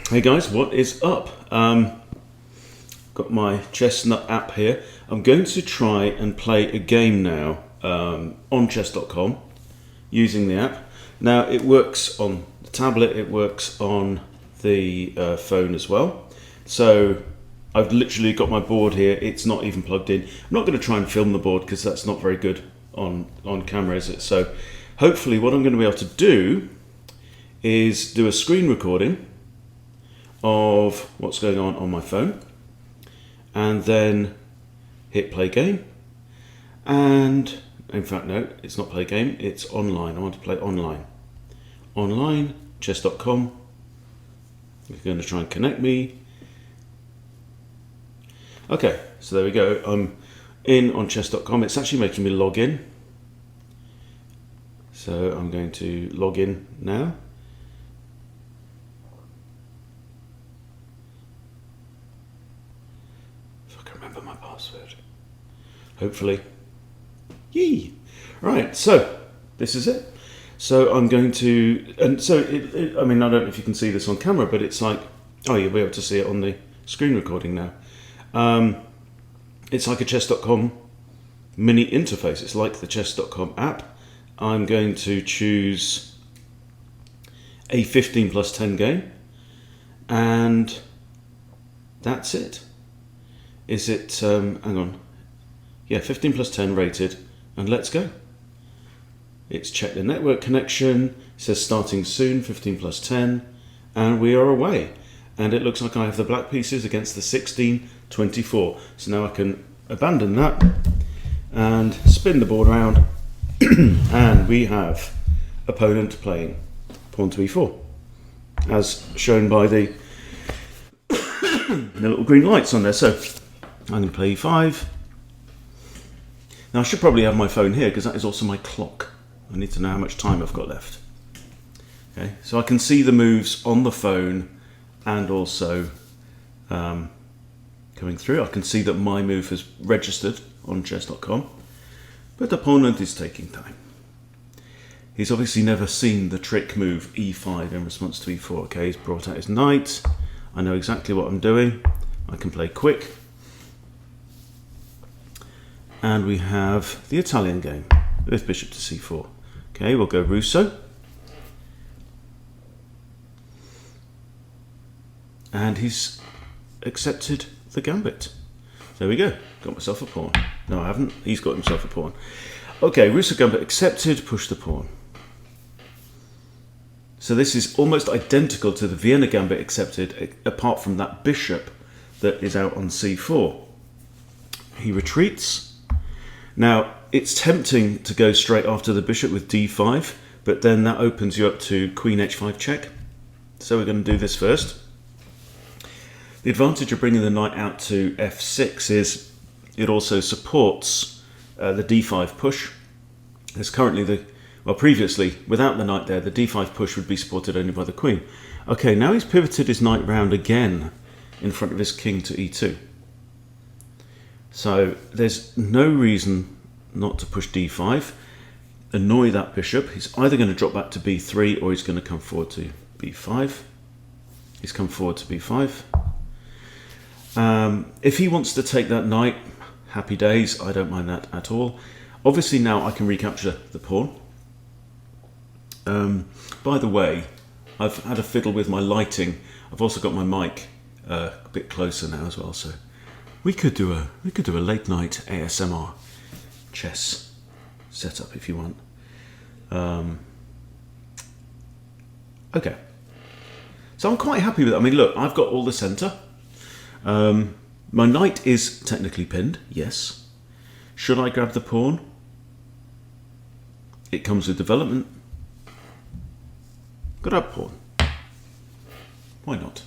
Hey guys, what is up? Got my Chessnut app here. I'm going to try and play a game now on chess.com using the app. Now it works on the tablet, it works on the phone as well. So I've literally got my board here, it's not even plugged in. I'm not going to try and film the board because that's not very good on camera, is it? So hopefully what I'm going to be able to do is do a screen recording of what's going on my phone, and then hit play game. And in fact, no, it's not play game, it's online. I want to play online chess.com. You're going to try and connect me. Okay, so there we go. I'm in on chess.com. It's actually making me log in, so I'm going to log in now. Remember my password, hopefully. Yee! Right, so this is it. So I'm going to, and so I mean, I don't know if you can see this on camera, but it's like, oh, you'll be able to see it on the screen recording now. It's like a chess.com mini interface. It's like the chess.com app. I'm going to choose a 15+10 game, and that's it. Is it, hang on, yeah, 15+10 rated, and let's go. It's checked the network connection, it says starting soon, 15+10, and we are away. And it looks like I have the black pieces against the 16-24. So now I can abandon that and spin the board around, and we have opponent playing pawn to e4, as shown by the little green lights on there. So I'm going to play e5. Now I should probably have my phone here because that is also my clock. I need to know how much time I've got left. Okay, so I can see the moves on the phone and also coming through. I can see that my move has registered on chess.com, but the opponent is taking time. He's obviously never seen the trick move e5 in response to e4. Okay, he's brought out his knight. I know exactly what I'm doing. I can play quick. And we have the Italian game with bishop to c4. Okay, we'll go Rousseau. And he's accepted the Gambit. There we go. Got myself a pawn. No, I haven't. He's got himself a pawn. Okay, Rousseau Gambit accepted. Push the pawn. So this is almost identical to the Vienna Gambit accepted, apart from that bishop that is out on c4. He retreats. Now, it's tempting to go straight after the bishop with d5, but then that opens you up to queen h5 check. So we're going to do this first. The advantage of bringing the knight out to f6 is it also supports the d5 push. There's currently previously, without the knight there, the d5 push would be supported only by the queen. Okay, now he's pivoted his knight round again in front of his king to e2. So there's no reason not to push d5, annoy that bishop. He's either going to drop back to b3 or he's going to come forward to b5. He's come forward to b5. If he wants to take that knight, happy days, I don't mind that at all. Obviously now I can recapture the pawn. By the way, I've had a fiddle with my lighting. I've also got my mic a bit closer now as well, so we could do a late night ASMR chess setup if you want. Okay, so I'm quite happy with it. I mean, look, I've got all the centre. My knight is technically pinned, yes. Should I grab the pawn? It comes with development. Grab pawn. Why not?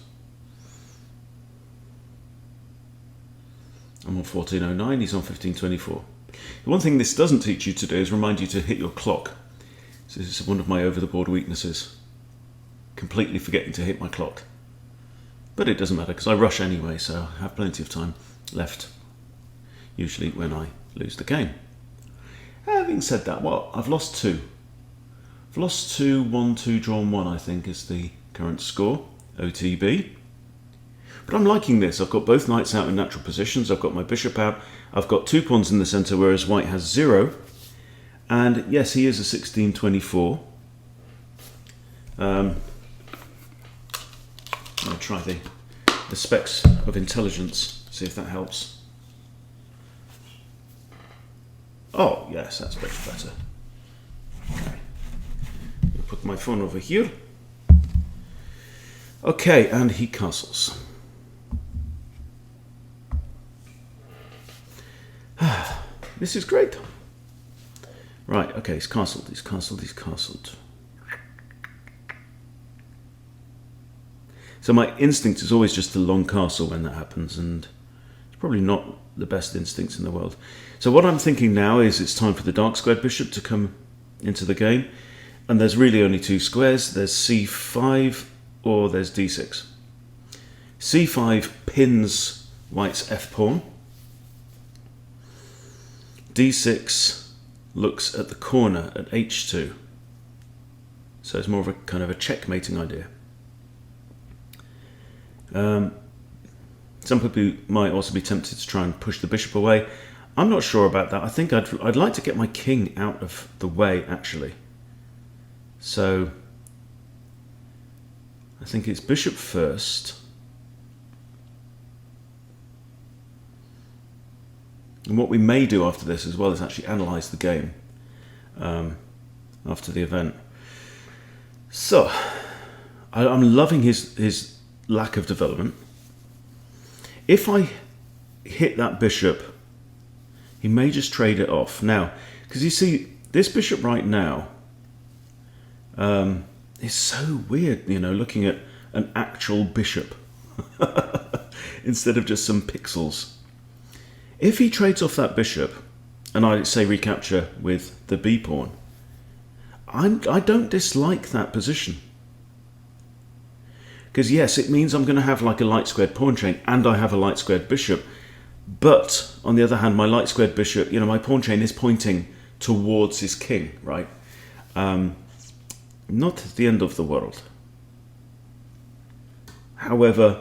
I'm on 1409, he's on 1524. The one thing this doesn't teach you to do is remind you to hit your clock. So this is one of my over-the-board weaknesses. Completely forgetting to hit my clock. But it doesn't matter because I rush anyway, so I have plenty of time left. Usually when I lose the game. Having said that, well, I've lost two. I've lost 2, 1, 2, drawn 1, I think, is the current score. OTB. But I'm liking this. I've got both knights out in natural positions. I've got my bishop out. I've got 2 pawns in the centre, whereas white has 0. And yes, he is a 1624. I'll try the specs of intelligence, see if that helps. Oh, yes, that's much better. Okay. I'll put my phone over here. Okay, and he castles. This is great. Right, okay, he's castled, he's castled, he's castled. So my instinct is always just to long castle when that happens, and it's probably not the best instincts in the world. So what I'm thinking now is it's time for the dark squared bishop to come into the game, and there's really only 2 squares. There's c5 or there's d6. c5 pins white's f-pawn. d6 looks at the corner at h2. So it's more of a kind of a checkmating idea. Some people might also be tempted to try and push the bishop away. I'm not sure about that. I think I'd like to get my king out of the way, actually. So I think it's bishop first. And what we may do after this as well is actually analyse the game after the event. So I'm loving his lack of development. If I hit that bishop, he may just trade it off. Now, because you see, this bishop right now is so weird, you know, looking at an actual bishop instead of just some pixels. If he trades off that bishop, and I say recapture with the b-pawn, I don't dislike that position. Because yes, it means I'm going to have like a light squared pawn chain, and I have a light squared bishop. But on the other hand, my light squared bishop, you know, my pawn chain is pointing towards his king, right? Not the end of the world. However,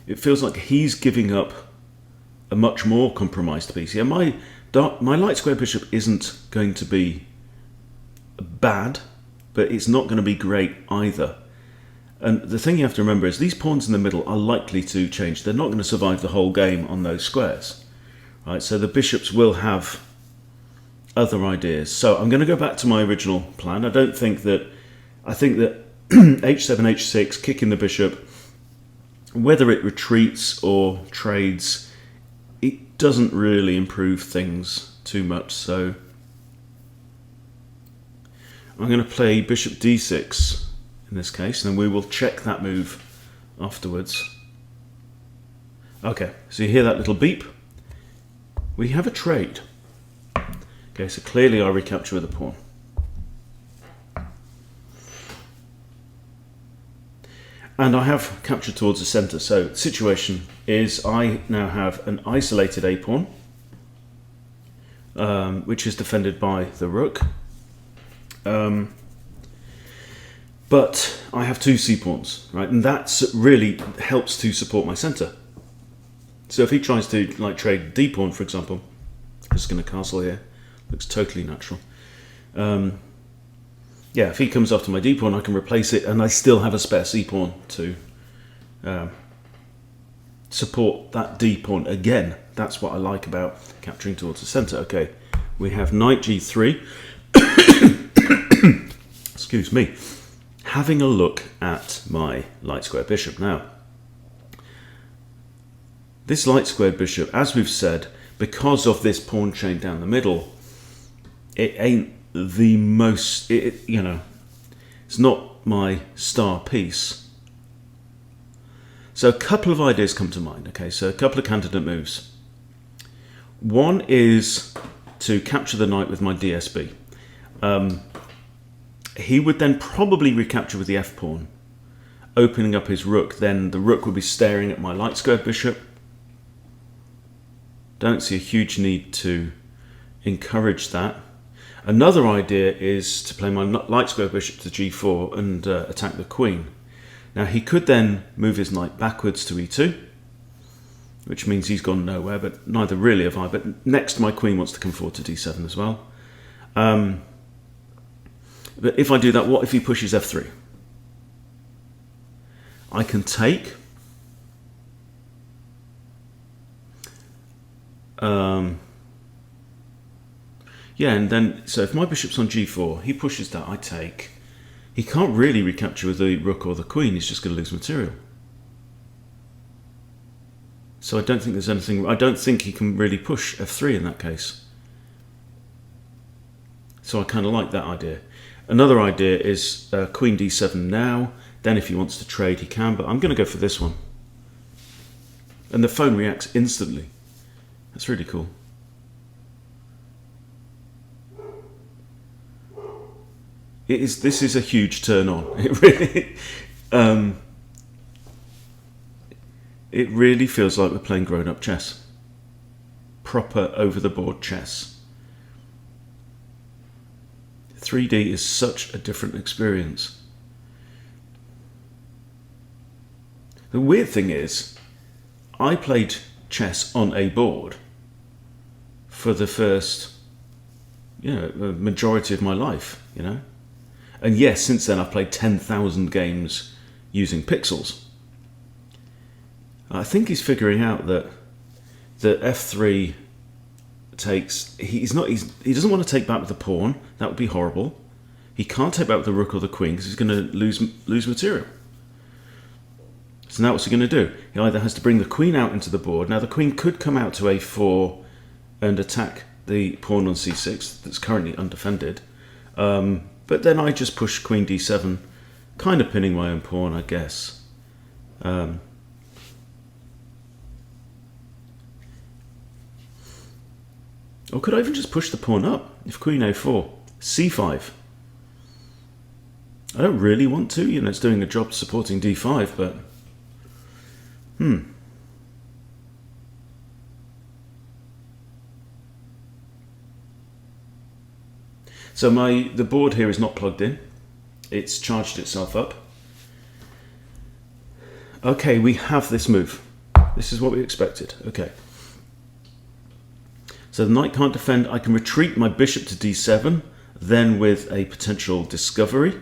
it feels like he's giving up a much more compromised piece. Yeah, my light square bishop isn't going to be bad, but it's not going to be great either. And the thing you have to remember is these pawns in the middle are likely to change. They're not going to survive the whole game on those squares, right? So the bishops will have other ideas. So I'm going to go back to my original plan. I think that h7, h6, kicking the bishop, whether it retreats or trades, it doesn't really improve things too much. So I'm going to play bishop d6 in this case, and then we will check that move afterwards. Okay, so you hear that little beep. We have a trade. Okay, so clearly I recapture with a pawn. And I have captured towards the centre. So the situation is I now have an isolated a-pawn, which is defended by the rook. But I have 2 c-pawns, right? And that really helps to support my centre. So if he tries to like trade d-pawn, for example, I'm just going to castle here. Looks totally natural. Yeah, if he comes after my d-pawn, I can replace it, and I still have a spare c-pawn to support that d-pawn again. That's what I like about capturing towards the centre. Okay, we have knight g3. Excuse me. Having a look at my light square bishop now. This light squared bishop, as we've said, because of this pawn chain down the middle, it ain't the most, you know, it's not my star piece. So a couple of ideas come to mind. Okay, so a couple of candidate moves. One is to capture the knight with my DSB. He would then probably recapture with the f-pawn, opening up his rook. Then the rook would be staring at my light squared bishop. Don't see a huge need to encourage that. Another idea is to play my light square bishop to g4 and attack the queen. Now he could then move his knight backwards to e2, which means he's gone nowhere, but neither really have I. But next my queen wants to come forward to d7 as well. But if I do that, what if he pushes f3? I can take. Yeah, and then, so if my bishop's on g4, he pushes that, I take. He can't really recapture with the rook or the queen, he's just going to lose material. So I don't think there's anything, I don't think he can really push f3 in that case. So I kind of like that idea. Another idea is queen d7 now, then if he wants to trade he can, but I'm going to go for this one. And the phone reacts instantly. That's really cool. This is a huge turn on. It really feels like we're playing grown-up chess. Proper over-the-board chess. 3D is such a different experience. The weird thing is, I played chess on a board for the first, majority of my life, And yes, since then I've played 10,000 games using pixels. I think he's figuring out that f3 takes. He doesn't want to take back with the pawn. That would be horrible. He can't take back with the rook or the queen because he's going to lose material. So now what's he going to do? He either has to bring the queen out into the board. Now the queen could come out to a4 and attack the pawn on c6 that's currently undefended. But then I just push queen d7, kind of pinning my own pawn, I guess. Or could I even just push the pawn up? If queen a4, c5. I don't really want to, it's doing a job supporting d5, but... So the board here is not plugged in. It's charged itself up. Okay, we have this move. This is what we expected. Okay. So the knight can't defend. I can retreat my bishop to d7, then with a potential discovery.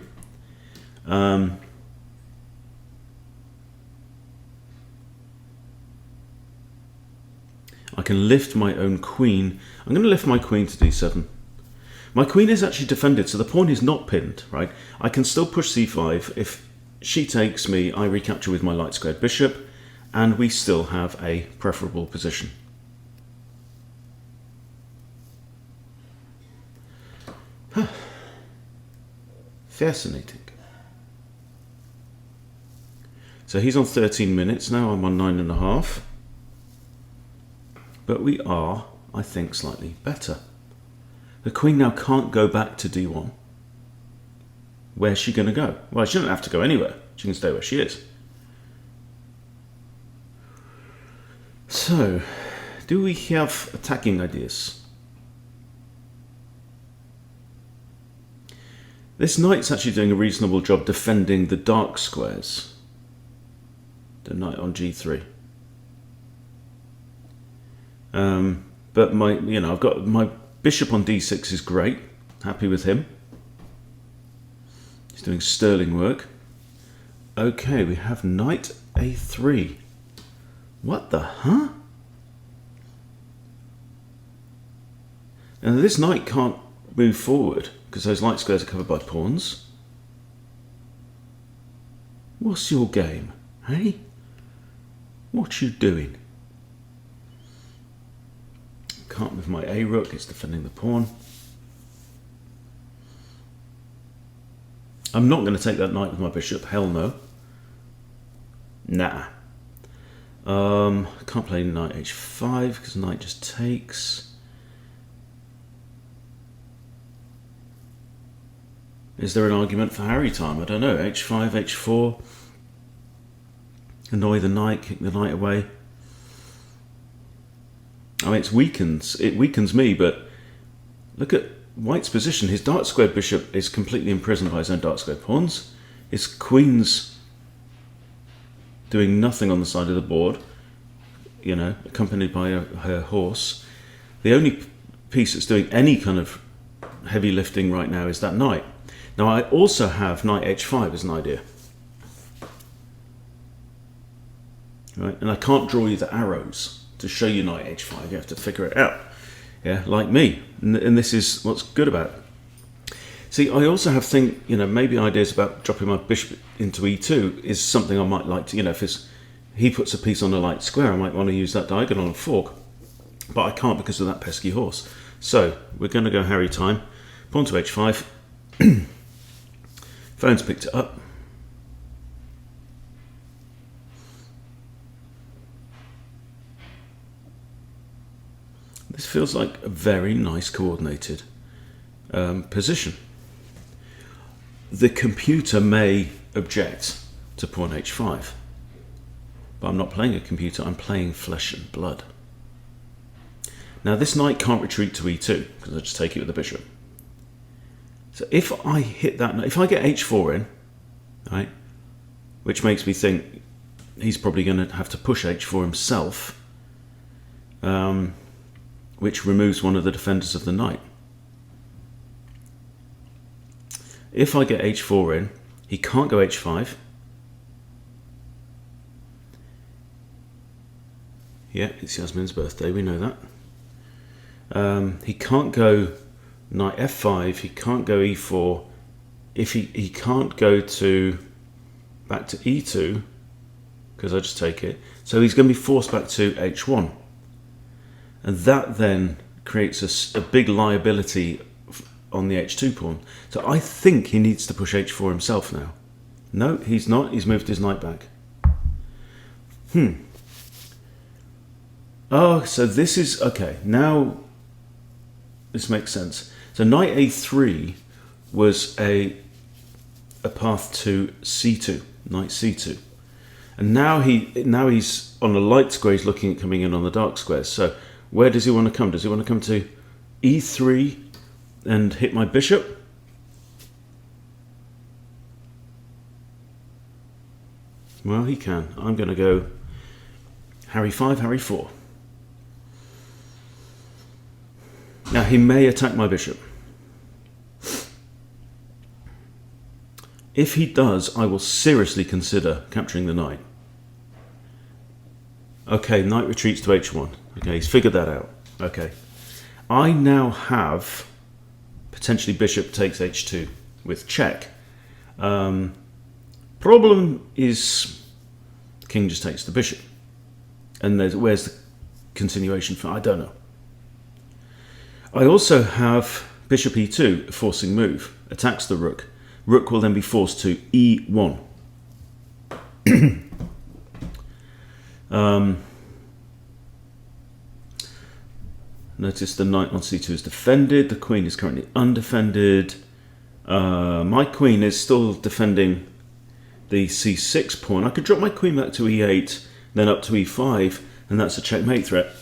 I can lift my own queen. I'm going to lift my queen to d7. My queen is actually defended, so the pawn is not pinned, right? I can still push c5. If she takes me, I recapture with my light squared bishop, and we still have a preferable position. Fascinating. So he's on 13 minutes now, I'm on 9.5. But we are, I think, slightly better. The queen now can't go back to d1. Where's she going to go? Well, she doesn't have to go anywhere. She can stay where she is. So, do we have attacking ideas? This knight's actually doing a reasonable job defending the dark squares. The knight on g3. But I've got my bishop on d6 is great. Happy with him. He's doing sterling work. Okay, we have knight a3. What the huh? Now this knight can't move forward because those light squares are covered by pawns. What's your game, hey? What you doing? Can't move my a rook, it's defending the pawn. I'm not going to take that knight with my bishop, hell no. Nah. Can't play knight h5 because knight just takes. Is there an argument for Harry time? I don't know. h5, h4. Annoy the knight, kick the knight away. I mean, it weakens me, but look at White's position, his dark squared bishop is completely imprisoned by his own dark squared pawns. His queen's doing nothing on the side of the board, you know, accompanied by her horse. The only piece that's doing any kind of heavy lifting right now is that knight. Now I also have knight h5 as an idea. Right? And I can't draw you the arrows to show you knight h5, you have to figure it out. Yeah, like me. And this is what's good about it. See, I also have maybe ideas about dropping my bishop into e2 is something I might like to, if he puts a piece on a light square, I might want to use that diagonal and fork. But I can't because of that pesky horse. So we're going to go Harry time. Pawn to h5. Phone's picked it up. This feels like a very nice coordinated position. The computer may object to pawn h5, but I'm not playing a computer, I'm playing flesh and blood. Now this knight can't retreat to e2 because I just take it with the bishop. So if I hit that, if I get h4 in, right, which makes me think he's probably going to have to push h4 himself, which removes one of the defenders of the knight. If I get h4 in, he can't go h5. Yeah, it's Yasmin's birthday, we know that. He can't go knight f5, he can't go e4. If he can't go back to e2, because I just take it. So he's going to be forced back to h1. And that then creates a big liability on the h2 pawn. So I think he needs to push h4 himself now. No, he's not. He's moved his knight back. Oh, so this is... Okay, now this makes sense. So knight a3 was a path to c2, knight c2. And now he's on a light square, he's looking at coming in on the dark squares. So where does he want to come? Does he want to come to e3 and hit my bishop? Well, he can. I'm going to go Harry 5, Harry 4. Now, he may attack my bishop. If he does, I will seriously consider capturing the knight. Okay, knight retreats to h1. Okay, he's figured that out. Okay. I now have potentially bishop takes h2 with check. Problem is king just takes the bishop. And where's the continuation for? I don't know. I also have bishop e2, a forcing move, attacks the rook. Rook will then be forced to e1. Notice the knight on c2 is defended. The queen is currently undefended. My queen is still defending the c6 pawn. I could drop my queen back to e8, then up to e5, and that's a checkmate threat.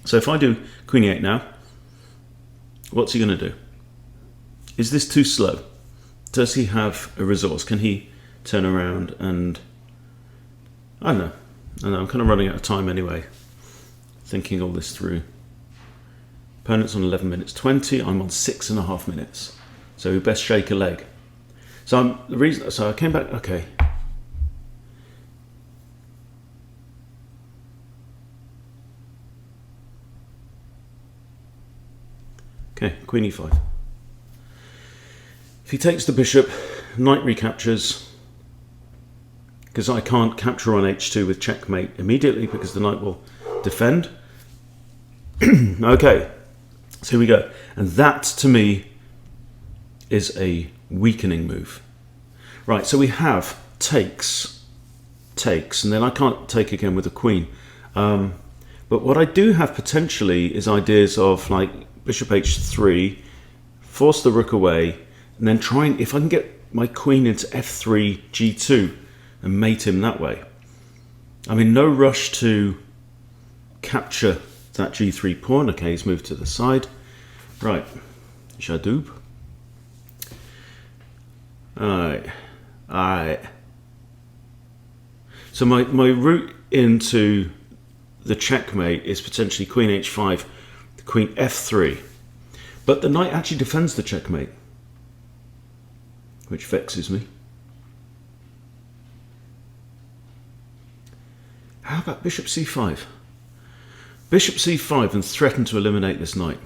So if I do queen e8 now, what's he going to do? Is this too slow? Does he have a resource? Can he turn around and... I don't know. I'm kind of running out of time anyway, thinking all this through. Opponent's on 11 minutes 20. I'm on 6.5 minutes. So we best shake a leg. So I came back. Okay. Okay, queen e5. If he takes the bishop, knight recaptures, because I can't capture on h2 with checkmate immediately because the knight will defend. Okay, so here we go. And that, to me, is a weakening move. Right, so we have takes, and then I can't take again with the queen. But what I do have potentially is ideas of like bishop h3, force the rook away, and then trying, if I can get my queen into f3, g2, and mate him that way. I'm in no rush to capture that g3 pawn. Okay, he's moved to the side. Right, Shadoub. Alright. Alright. So my route into the checkmate is potentially queen h5, queen f3. But the knight actually defends the checkmate, which vexes me. How about bishop c5? Bishop c5 and threaten to eliminate this knight.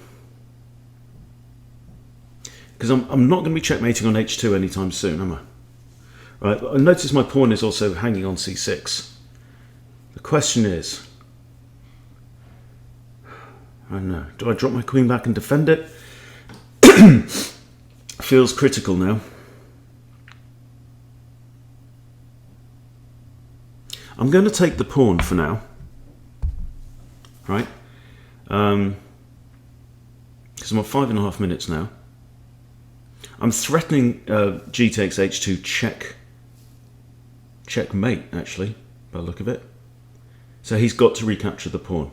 Because I'm not going to be checkmating on h2 anytime soon, am I? Right, but notice my pawn is also hanging on c6. The question is, I don't know, do I drop my queen back and defend it? Feels critical now. I'm going to take the pawn for now, right? Because I'm on 5.5 minutes now. I'm threatening g takes h2 checkmate, actually, by the look of it. So he's got to recapture the pawn.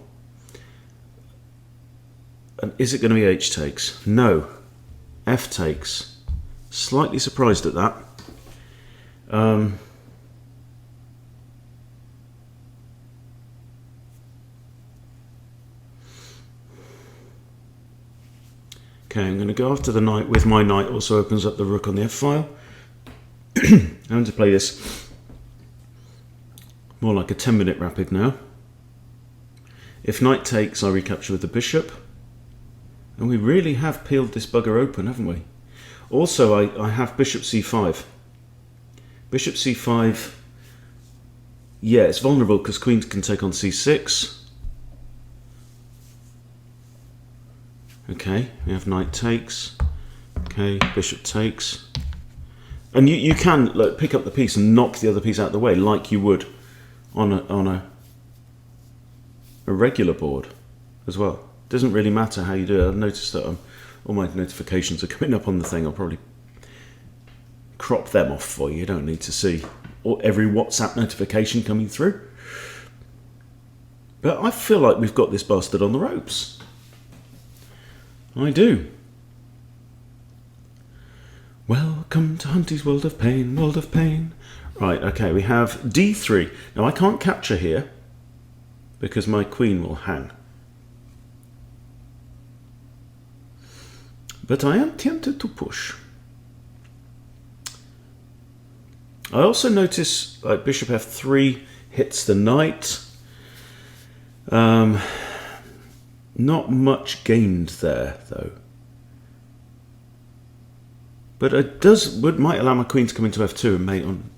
And is it going to be h takes? No. F takes. Slightly surprised at that. Okay, I'm going to go after the knight with my knight. Also opens up the rook on the f-file. I'm going to play this more like a 10-minute rapid now. If knight takes, I recapture with the bishop. And we really have peeled this bugger open, haven't we? Also, I have bishop c5. Bishop c5, yeah, it's vulnerable because queens can take on c6. Okay, we have knight takes. Okay, bishop takes. And you can pick up the piece and knock the other piece out of the way like you would on a regular board as well. Doesn't really matter how you do it. I've noticed that all my notifications are coming up on the thing. I'll probably crop them off for you. You don't need to see every WhatsApp notification coming through. But I feel like we've got this bastard on the ropes. I do. Welcome to Hunty's World of Pain, World of Pain. Right, okay, we have d3. Now I can't capture here because my queen will hang. But I am tempted to push. I also notice bishop f3 hits the knight. Not much gained there, though. But it might allow my queen to come into f2 and mate on,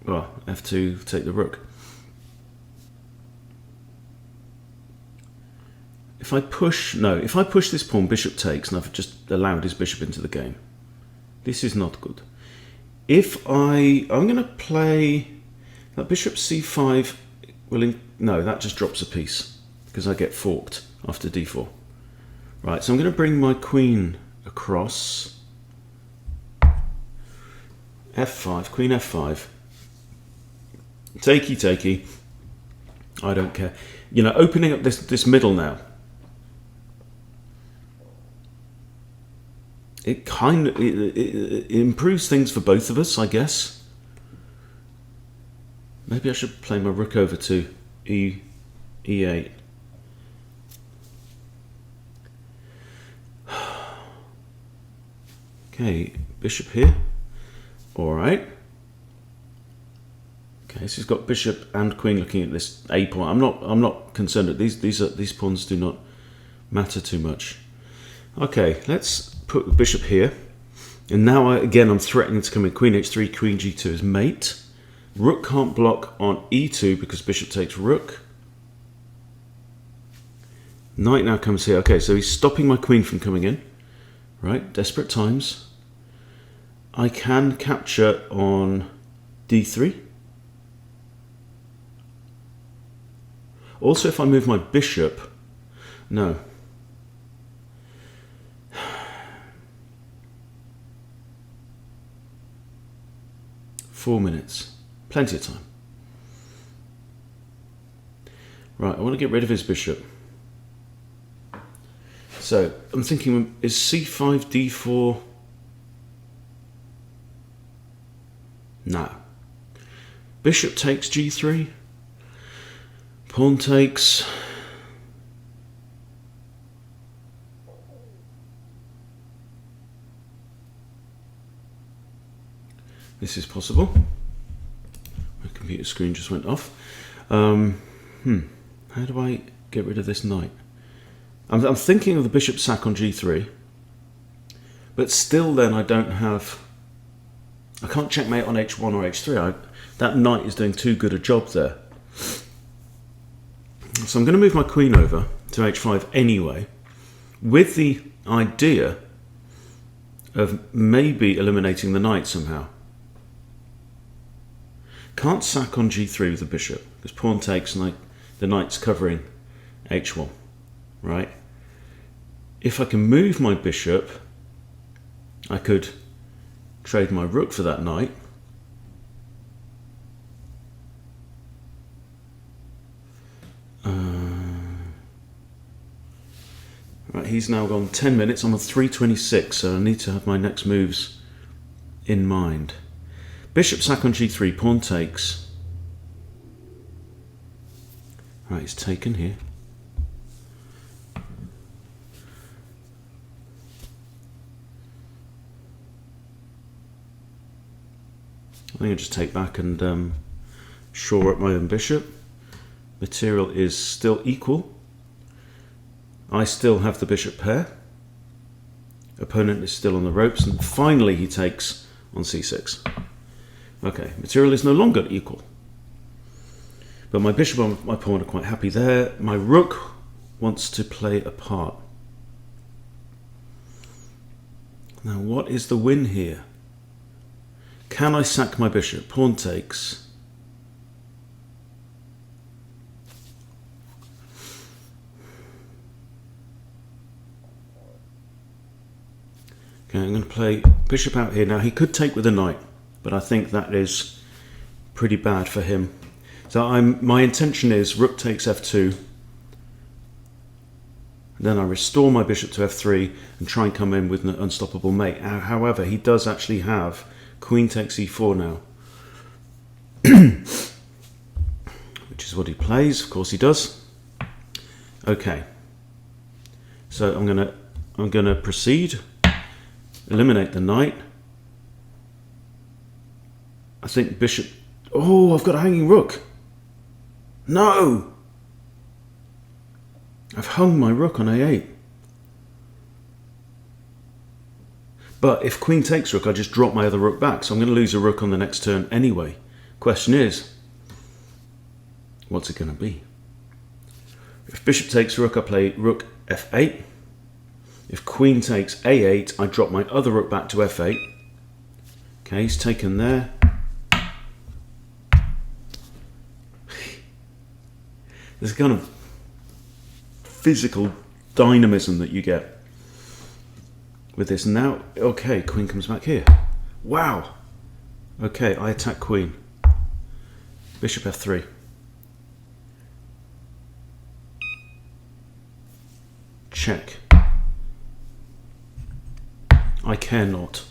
well, f2, take the rook. If I push this pawn, bishop takes, and I've just allowed his bishop into the game. This is not good. I'm going to play that bishop c5. No, that just drops a piece because I get forked after d4. Right, so I'm going to bring my queen across. f5, queen f5. Takey, takey. I don't care. You know, opening up this middle now. It kind of it improves things for both of us, I guess. Maybe I should play my rook over to e8. Okay, bishop here. All right. Okay, so he's got bishop and queen looking at this A point. I'm not concerned that these pawns do not matter too much. Okay, let's put the bishop here. And now I'm threatening to come in. Queen h3, queen g2 as mate. Rook can't block on e2 because bishop takes rook. Knight now comes here. Okay, so he's stopping my queen from coming in. Right, desperate times. I can capture on d3. Also, if I move my bishop, no. Four minutes. Plenty of time. Right, I want to get rid of his bishop. So I'm thinking, is c5, d4? No. Bishop takes g3. Pawn takes. This is possible. My computer screen just went off. How do I get rid of this knight? I'm thinking of the bishop sack on g3, but still then I can't checkmate on h1 or h3. That knight is doing too good a job there. So I'm going to move my queen over to h5 anyway, with the idea of maybe eliminating the knight somehow. Can't sack on g3 with the bishop, because pawn takes and the knight's covering h1, right? If I can move my bishop, I could trade my rook for that knight. Right, he's now gone 10 minutes. I'm on 3:26, so I need to have my next moves in mind. Bishop sack on g3, pawn takes. Right, it's taken here. I think I'll just take back and shore up my own bishop. Material is still equal. I still have the bishop pair. Opponent is still on the ropes, and finally he takes on c6. Okay, material is no longer equal. But my bishop and my pawn are quite happy there. My rook wants to play a part. Now what is the win here? Can I sack my bishop? Pawn takes. Okay, I'm going to play bishop out here. Now he could take with a knight, but I think that is pretty bad for him. So my intention is rook takes f2. Then I restore my bishop to f3 and try and come in with an unstoppable mate. However, he does actually have queen takes e4 now, which is what he plays. Of course he does. Okay, so I'm gonna proceed, eliminate the knight. I think bishop. Oh, I've got a hanging rook. No, I've hung my rook on a8. But if queen takes rook, I just drop my other rook back, so I'm going to lose a rook on the next turn anyway. Question is, what's it going to be? If bishop takes rook, I play rook f8. If queen takes a8, I drop my other rook back to f8. Okay, he's taken there. There's a kind of physical dynamism that you get with this. Now, okay, queen comes back here. Wow. Okay, I attack queen. Bishop f3. Check. I care not.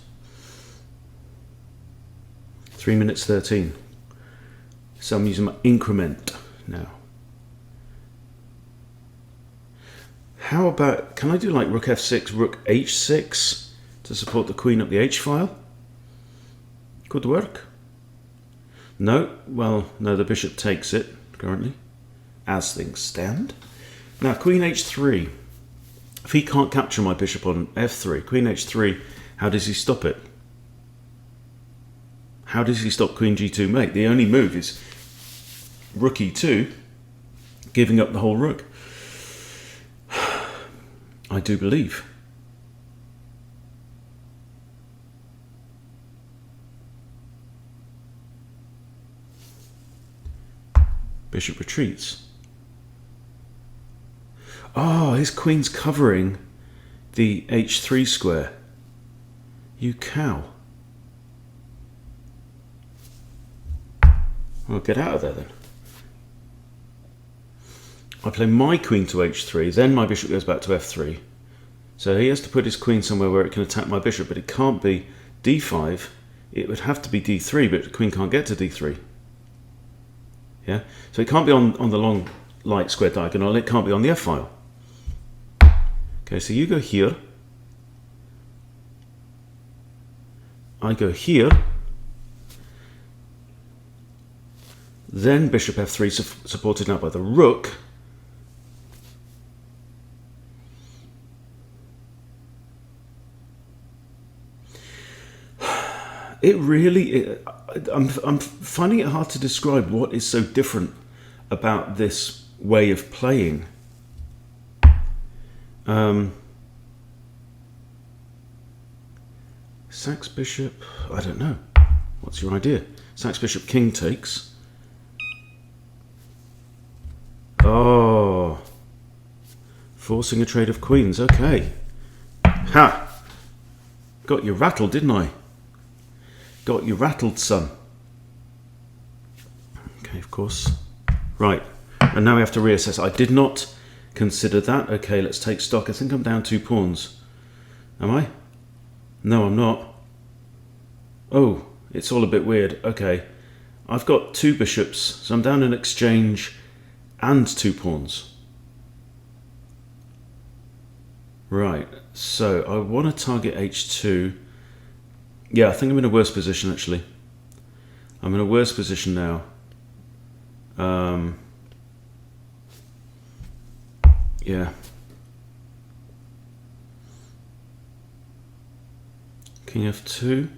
3 minutes 13. So I'm using my increment now. How about, can I do like rook f6, rook h6 to support the queen up the h file? Could work. No, well, no, the bishop takes it currently, as things stand. Now, queen h3. If he can't capture my bishop on f3, queen h3, how does he stop it? How does he stop queen g2 mate? The only move is rook e2, giving up the whole rook. I do believe. Bishop retreats. Oh, his queen's covering the h3 square. You cow. Well, get out of there then. I play my queen to h3, then my bishop goes back to f3. So he has to put his queen somewhere where it can attack my bishop, but it can't be d5. It would have to be d3, but the queen can't get to d3. Yeah, so it can't be on the long light square diagonal, it can't be on the f-file. Okay, so you go here. I go here. Then bishop f3 supported now by the rook. It really, I'm finding it hard to describe what is so different about this way of playing. Sax bishop, I don't know. What's your idea? Sax bishop king takes. Oh, forcing a trade of queens, okay. Ha! Got you rattled, didn't I? Got you rattled, son. Okay, of course. Right, and now we have to reassess. I did not consider that. Okay, let's take stock. I think I'm down 2 pawns. Am I? No, I'm not. Oh, it's all a bit weird. Okay, I've got 2 bishops, so I'm down an exchange and 2 pawns. Right, so I want to target h2. Yeah, I think I'm in a worse position, actually. I'm in a worse position now. Yeah. King f2.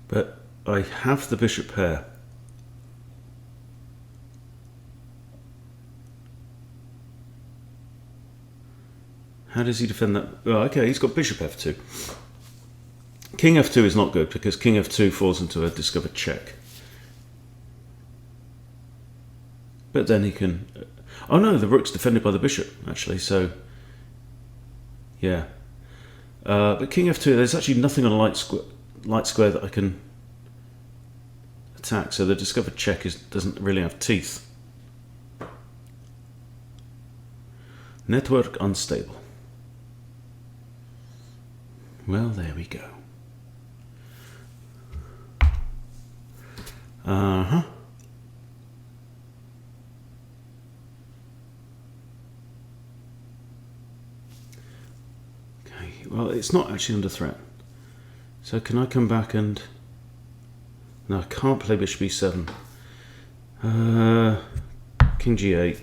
But I have the bishop pair. How does he defend that? Oh, okay, he's got bishop f2. King f2 is not good because king f2 falls into a discovered check. But then he can... Oh no, the rook's defended by the bishop, actually, so... Yeah. But king f2, there's actually nothing on light square that I can attack, so the discovered check doesn't really have teeth. Network unstable. Well, there we go. Uh-huh. Okay, well, it's not actually under threat. So can I come back and... No, I can't play bishop e7. King g8.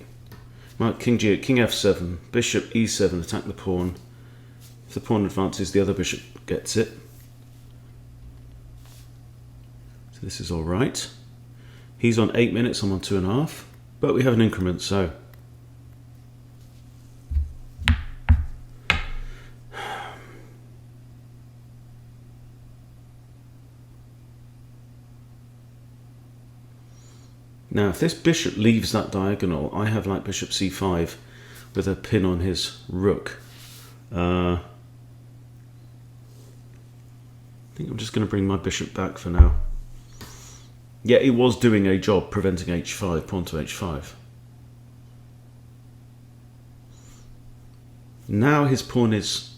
Well, king g8, king f7, bishop e7, attack the pawn. If the pawn advances, the other bishop gets it. So this is all right. He's on 8 minutes, I'm on 2.5. But we have an increment, so... Now, if this bishop leaves that diagonal, I have like bishop c5 with a pin on his rook. I think I'm just going to bring my bishop back for now. Yeah, it was doing a job preventing h5, pawn to h5. Now his pawn is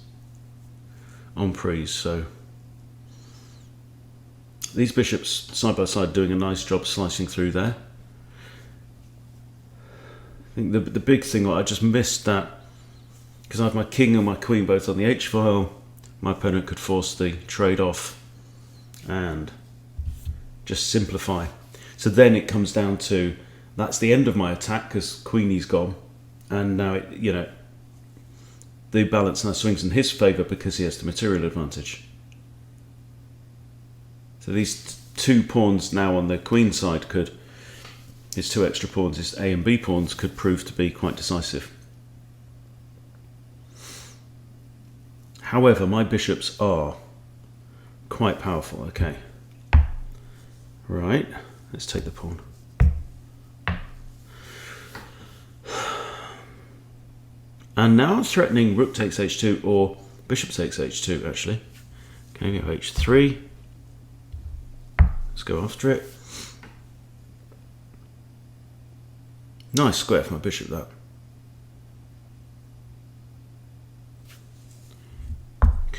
en prise, so these bishops side by side doing a nice job slicing through there. I think the big thing, I just missed that, because I have my king and my queen both on the h-file, my opponent could force the trade off and just simplify. So then it comes down to, that's the end of my attack because queenie's gone, and now it, you know, the balance now swings in his favour because he has the material advantage. So these 2 pawns now on the queen side could, his 2 extra pawns, his A and B pawns, could prove to be quite decisive. However, my bishops are quite powerful. Okay. Right, let's take the pawn. And now I'm threatening rook takes h2 or bishop takes h2, actually. Okay, we have h3. Let's go after it. Nice square for my bishop, that.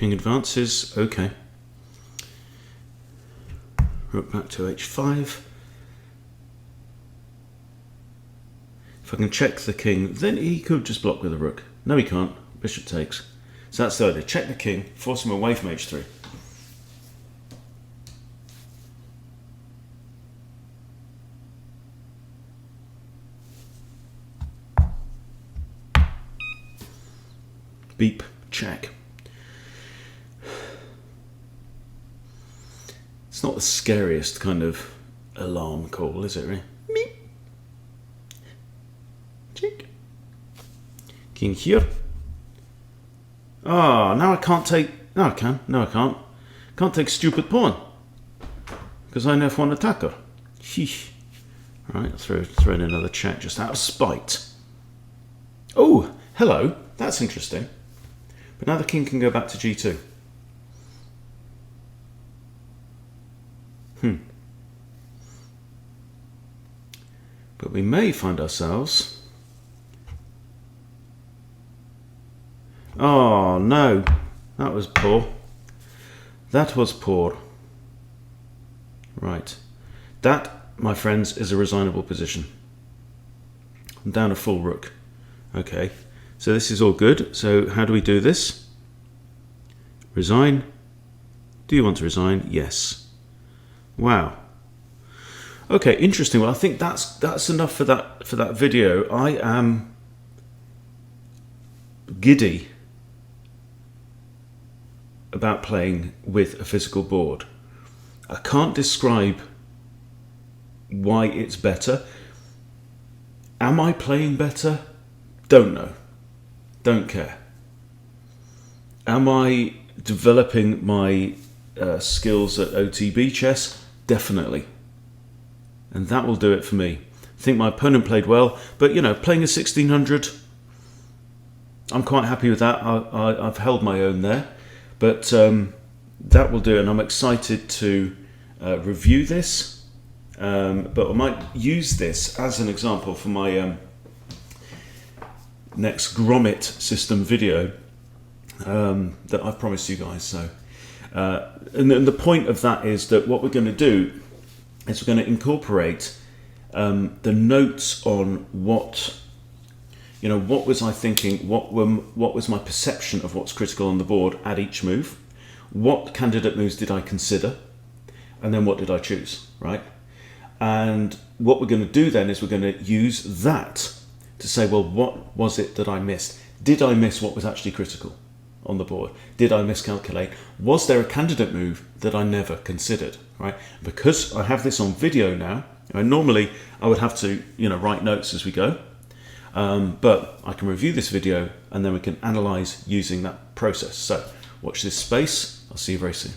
King advances, okay. Rook back to h5. If I can check the king, then he could just block with a rook. No, he can't. Bishop takes. So that's the idea. Check the king, force him away from h3. Beep, check. It's not the scariest kind of alarm call, is it really? Meep. Check. King here. Ah, now I can't take... No, I can. No, I can't. Can't take stupid pawn. Because I have one attacker. Sheesh. Right, throw in another check just out of spite. Oh, hello. That's interesting. But now the king can go back to g2. But we may find ourselves... Oh, no. That was poor. That was poor. Right. That, my friends, is a resignable position. I'm down a full rook. Okay. So this is all good. So how do we do this? Resign. Do you want to resign? Yes. Wow. Okay, interesting. Well, I think that's enough for that video. I am giddy about playing with a physical board. I can't describe why it's better. Am I playing better? Don't know. Don't care. Am I developing my skills at OTB chess? Definitely. And that will do it for me. I think my opponent played well, but you know, playing a 1600, I'm quite happy with that. I've held my own there, but that will do it. And I'm excited to review this, but I might use this as an example for my next Grommet system video that I've promised you guys. So, and the point of that is that what we're going to do is we're going to incorporate the notes on what, you know, what was I thinking, what was my perception of what's critical on the board at each move, what candidate moves did I consider, and then what did I choose, right? And what we're going to do then is we're going to use that to say, well, what was it that I missed? Did I miss what was actually critical on the board? Did I miscalculate? Was there a candidate move that I never considered, right? Because I have this on video now, and normally I would have to, you know, write notes as we go, but I can review this video and then we can analyze using that process. So watch this space. I'll see you very soon.